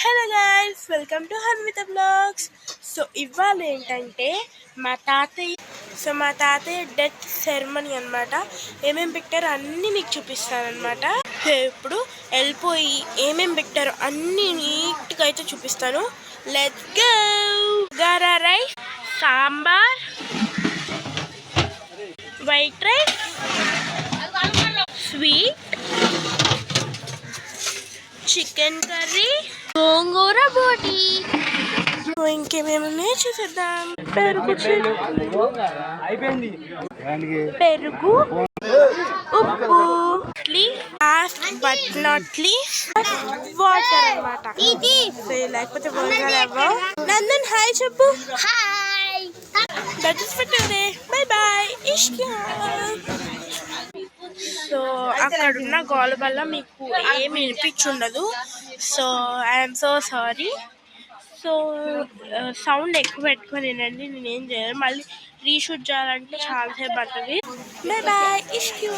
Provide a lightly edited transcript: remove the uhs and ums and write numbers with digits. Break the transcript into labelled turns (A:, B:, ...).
A: Hello guys, welcome to Hanvitha blogs. So ఇవాళ ఏంటంటే మా తాతయ్య డెత్ సెరమనీ అనమాట. ఏమేమి పెట్టారో అన్నీ మీకు చూపిస్తాను. ఇప్పుడు వెళ్ళిపోయి ఏమేమి పెట్టారో అన్నీ నీట్గా అయితే చూపిస్తాను. Let's go. గారా rice, sambar, white rice, sweet, chicken curry, గోంగూర బోటి. ఇంకేమేమి చూసేద్దాం. పెరుగు, ఉప్పు, last but not least water అనమాట. లేకపోతే నందన్ హాయ్ చెప్పు. Hi. That is for today. Bye bye. Ishka. So అక్కడున్న గోల వల్ల మీకు ఏమి వినిపించుండదు. So I'm so sorry. So sound ఎక్కువ పెట్టుకొని వినండి. నేనేం చేయను. మళ్ళీ రీషూట్ చేయాలంటే చాలాసేపు పడుతుంది. Bye bye. ఇష్క్యూ.